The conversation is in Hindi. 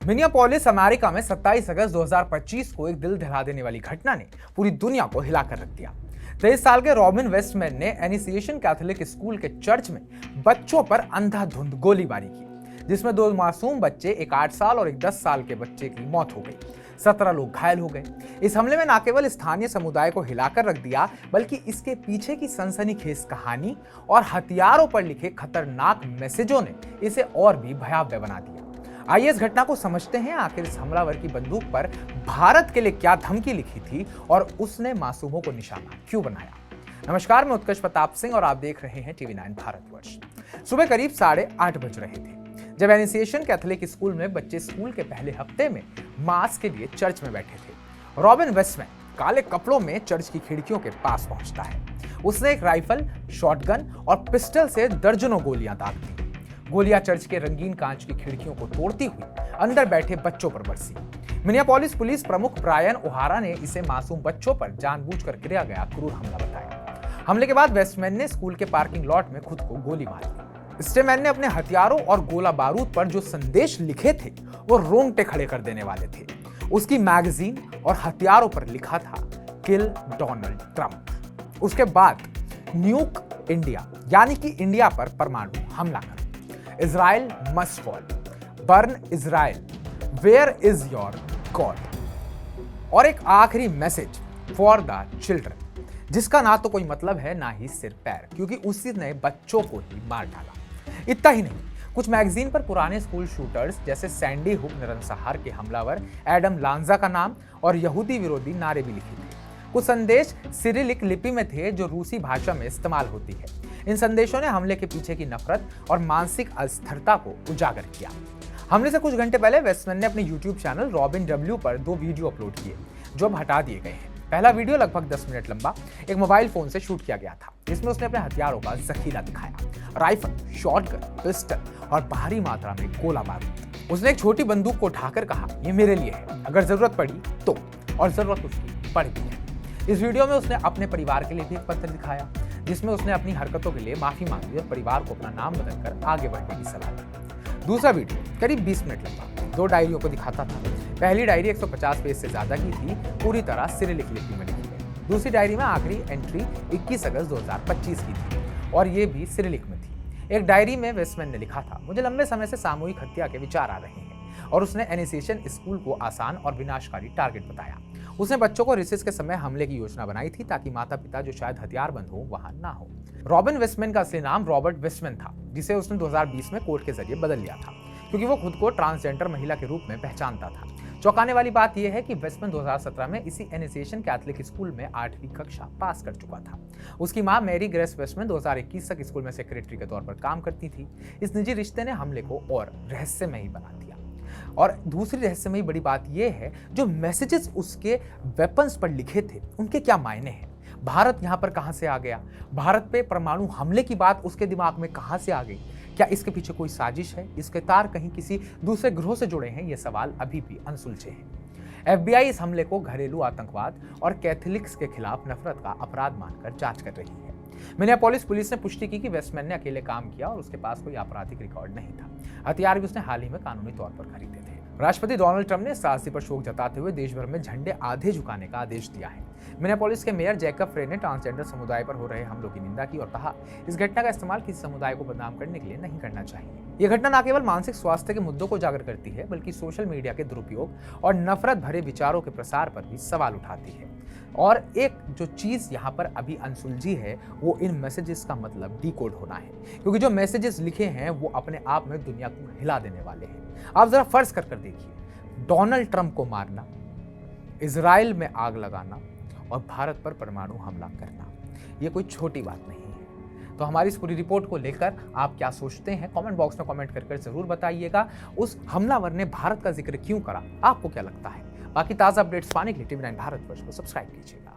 मिनियापोलिस अमेरिका में 27 अगस्त 2025 को एक दिल दहला देने वाली घटना ने पूरी दुनिया को हिलाकर रख दिया। 23 साल के रॉबिन वेस्टमैन ने इनिशिएशन कैथोलिक स्कूल के चर्च में बच्चों पर अंधाधुंध गोलीबारी की, जिसमें 2 मासूम बच्चे, एक 8 साल और एक 10 साल के बच्चे की मौत हो गई। 17 लोग घायल हो गए। इस हमले में न केवल स्थानीय समुदाय को हिलाकर रख दिया, बल्कि इसके पीछे की सनसनीखेज कहानी और हथियारों पर लिखे खतरनाक मैसेजों ने इसे और भी भयावह बना दिया। आइए इस घटना को समझते हैं। आखिर इस हमलावर की बंदूक पर भारत के लिए क्या धमकी लिखी थी और उसने मासूमों को निशाना क्यों बनाया। नमस्कार, मैं उत्कर्ष प्रताप सिंह और आप देख रहे हैं टीवी 9 भारतवर्ष। सुबह करीब 8:30 बज रहे थे जब इनिशिएशन कैथोलिक स्कूल में बच्चे स्कूल के पहले हफ्ते में मास के लिए चर्च में बैठे थे। रॉबिन वेस्टमैन काले कपड़ों में चर्च की खिड़कियों के पास पहुंचता है। उसने एक राइफल, शॉटगन और पिस्टल से दर्जनों गोलियां दाग दी। गोलियां चर्च के रंगीन कांच की खिड़कियों को तोड़ती हुई अंदर बैठे बच्चों पर बरसी। मिनियापोलिस पुलिस प्रमुख ब्रायन ओहारा ने इसे मासूम बच्चों पर जानबूझकर किया गया क्रूर हमला बताया। हमले के बाद वेस्टमैन ने स्कूल के पार्किंग लॉट में खुद को गोली मार दी। स्टेमैन ने अपने हथियारों और गोला बारूद पर जो संदेश लिखे थे वो रोंगटे खड़े कर देने वाले थे। उसकी मैगजीन और हथियारों पर लिखा था, किल डोनाल्ड ट्रंप। उसके बाद न्यूक इंडिया, यानी कि इंडिया पर परमाणु हमला करो। Israel must fall, burn Israel, where is your god. और एक आखिरी मैसेज, फॉर द चिल्ड्रन, जिसका ना तो कोई मतलब है ना ही सिर पैर, क्योंकि उसी ने बच्चों को ही मार डाला। इतना ही नहीं, कुछ मैगजीन पर पुराने स्कूल शूटर्स जैसे सैंडी हुक नरसंहार के हमलावर एडम लांजा का नाम और यहूदी विरोधी नारे भी लिखे थे। कुछ संदेश सिरिलिक लिपि में थे जो रूसी भाषा में इस्तेमाल होती है। इन संदेशों ने हमले के पीछे की नफरत और मानसिक अस्थिरता को उजागर किया। हमले से कुछ घंटे पहले वेस्टमैन ने अपने YouTube चैनल रॉबिन डब्ल्यू पर 2 वीडियो अपलोड किए, जो अब हटा दिए गए हैं। पहला वीडियो लगभग 10 मिनट लंबा एक मोबाइल फोन से शूट किया गया था, जिसमें उसने अपने हथियारों का जखीरा दिखाया, राइफल, शॉटगन, पिस्टल और भारी मात्रा में गोला बारूद। उसने एक छोटी बंदूक को उठाकर कहा, ये मेरे लिए है, अगर जरूरत पड़ी तो, और जरूरत उसकी पड़ गई है। इस वीडियो में उसने अपने परिवार के लिए भी एक पत्र दिखाया, जिसमें उसने अपनी हरकतों के लिए माफी मांगी और परिवार को अपना नाम बदलकर आगे बढ़ने की सलाह दी। दूसरा वीडियो करीब 20 मिनट लंबा 2 डायरियों को दिखाता था। पहली डायरी 150 पेज से ज्यादा की थी, पूरी तरह सिरिलिक लिपि में लिखी गई। दूसरी डायरी में आखिरी एंट्री 21 अगस्त 2025 की थी और ये भी सिरिलिक में थी। एक डायरी में वेस्टमैन ने लिखा था, मुझे लंबे समय से सामूहिक हत्या के विचार आ रहे हैं, और उसने इनिशिएशन स्कूल को आसान और विनाशकारी टारगेट बताया। उसने बच्चों को रिसेस के समय हमले की योजना बनाई थी ताकि माता पिता जो शायद हथियारबंद हो वहां ना हो। रॉबिन वेस्टमैन का असली नाम रॉबर्ट वेस्टमैन था, जिसे उसने 2020 में कोर्ट के जरिए बदल लिया था, क्योंकि वो खुद को ट्रांसजेंडर महिला के रूप में पहचानता था। चौंकाने वाली बात यह है कि वेस्टमैन 2017 में इसी इनिशिएशन कैथोलिक स्कूल में 8वीं कक्षा पास कर चुका था। उसकी मां मैरी ग्रेस वेस्टमैन 2021 तक स्कूल में सेक्रेटरी के तौर पर काम करती थी। इस निजी रिश्ते ने हमले को और रहस्यमयी बना दिया। और दूसरी रहस्यमयी बड़ी बात यह है, जो मैसेजेस उसके वेपन्स पर लिखे थे उनके क्या मायने हैं। भारत यहां पर कहां से आ गया? भारत पे परमाणु हमले की बात उसके दिमाग में कहां से आ गई? क्या इसके पीछे कोई साजिश है? इसके तार कहीं किसी दूसरे ग्रह से जुड़े हैं? ये सवाल अभी भी अनसुलझे हैं। FBI इस हमले को घरेलू आतंकवाद और कैथोलिक्स के खिलाफ नफरत का अपराध मानकर जांच कर रही है। मिनियापोलिस पुलिस ने पुष्टि की कि वेस्टमैन ने अकेले काम किया और उसके पास कोई आपराधिक रिकॉर्ड नहीं था। हथियार भी उसने हाल ही में कानूनी तौर पर खरीदे थे। राष्ट्रपति डोनाल्ड ट्रंप ने इस त्रासदी पर शोक जताते हुए देश भर में झंडे आधे झुकाने का आदेश दिया है। मिनियापोलिस के मेयर जैकब फ्रे ने ट्रांसजेंडर समुदाय पर हो रहे हमलों की निंदा की और कहा, इस घटना का इस्तेमाल किसी समुदाय को बदनाम करने के लिए नहीं करना चाहिए। यह घटना न केवल मानसिक स्वास्थ्य के मुद्दों को उजागर करती है, बल्कि सोशल मीडिया के दुरुपयोग और नफरत भरे विचारों के प्रसार पर भी सवाल उठाती है। और एक जो चीज यहाँ पर अभी अनसुलझी है, वो इन मैसेजेस का मतलब डिकोड होना है, क्योंकि जो मैसेजेस लिखे हैं वो अपने आप में दुनिया को हिला देने वाले हैं। आप जरा फर्ज कर देखिए, डोनाल्ड ट्रंप को मारना, इजराइल में आग लगाना और भारत पर परमाणु हमला करना, ये कोई छोटी बात नहीं है। तो हमारी इस पूरी रिपोर्ट को लेकर आप क्या सोचते हैं, कमेंट बॉक्स में कमेंट कर जरूर बताइएगा। उस हमलावर ने भारत का जिक्र क्यों करा, आपको क्या लगता है? बाकी ताज़ा अपडेट्स पाने के लिए टीवी 9 भारतवर्ष को सब्सक्राइब कीजिएगा।